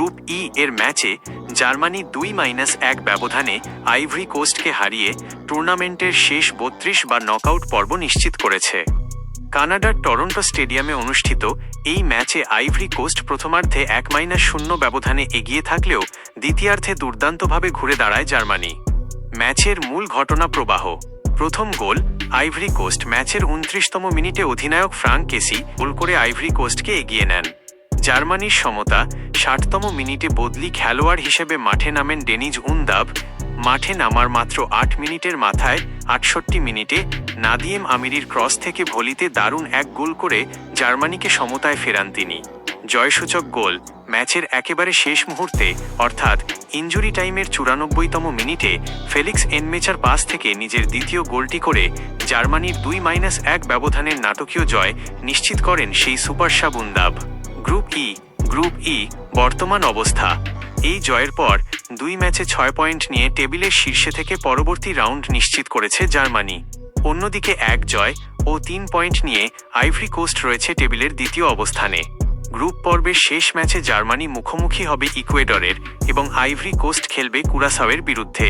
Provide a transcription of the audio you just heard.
Group ই এর ম্যাচে Germany 2-1 ব্যবধানে আইভরি কোস্টকে হারিয়ে টুর্নামেন্টের শেষ 32 বা নকআউট পর্ব নিশ্চিত করেছে। কানাডার টরন্টো স্টেডিয়ামে অনুষ্ঠিত এই ম্যাচে আইভরি কোস্ট প্রথমার্ধে 1-0 ব্যবধানে এগিয়ে থাকলেও দ্বিতীয়ার্ধে দুর্দান্তভাবে ঘুরে দাঁড়ায় জার্মানি। ম্যাচের মূল ঘটনা প্রবাহ। প্রথম গোল আইভরি কোস্ট ম্যাচের 29তম মিনিটে অধিনায়ক ফ্রাঙ্ক কেসি গোল করে আইভরি কোস্টকে এগিয়ে নেন। জার্মানির সমতা 60তম মিনিটে বদলি খেলোয়াড় হিসেবে মাঠে নামেন ডেনিজ উনদাভ। মাঠে নামার মাত্র 8 মিনিটের মাথায় 68 মিনিটে নাদিয়েম আমিরির ক্রস থেকে ভলিতে দারুণ এক গোল করে জার্মানিকে সমতায় ফেরান তিনি। জয়সূচক গোল ম্যাচের একেবারে শেষ মুহূর্তে অর্থাৎ ইনজুরি টাইমের 94তম মিনিটে ফেলিক্স এনমেচার পাস থেকে নিজের দ্বিতীয় গোলটি করে জার্মানির 2-1 ব্যবধানের নাটকীয় জয় নিশ্চিত করেন সেই সুপারসাব উনদাভ। গ্রুপ ই বর্তমান অবস্থা। এই জয়ের পর 2 ম্যাচে 6 পয়েন্ট নিয়ে টেবিলের শীর্ষে থেকে পরবর্তী রাউন্ড নিশ্চিত করেছে জার্মানি। অন্যদিকে 1 জয় ও 3 পয়েন্ট নিয়ে আইভরি কোস্ট রয়েছে টেবিলের দ্বিতীয় অবস্থানে। গ্রুপ পর্বের শেষ ম্যাচে জার্মানি মুখোমুখি হবে ইকুয়েডরের এবং আইভরি কোস্ট খেলবে কুরাসাওয়ের বিরুদ্ধে।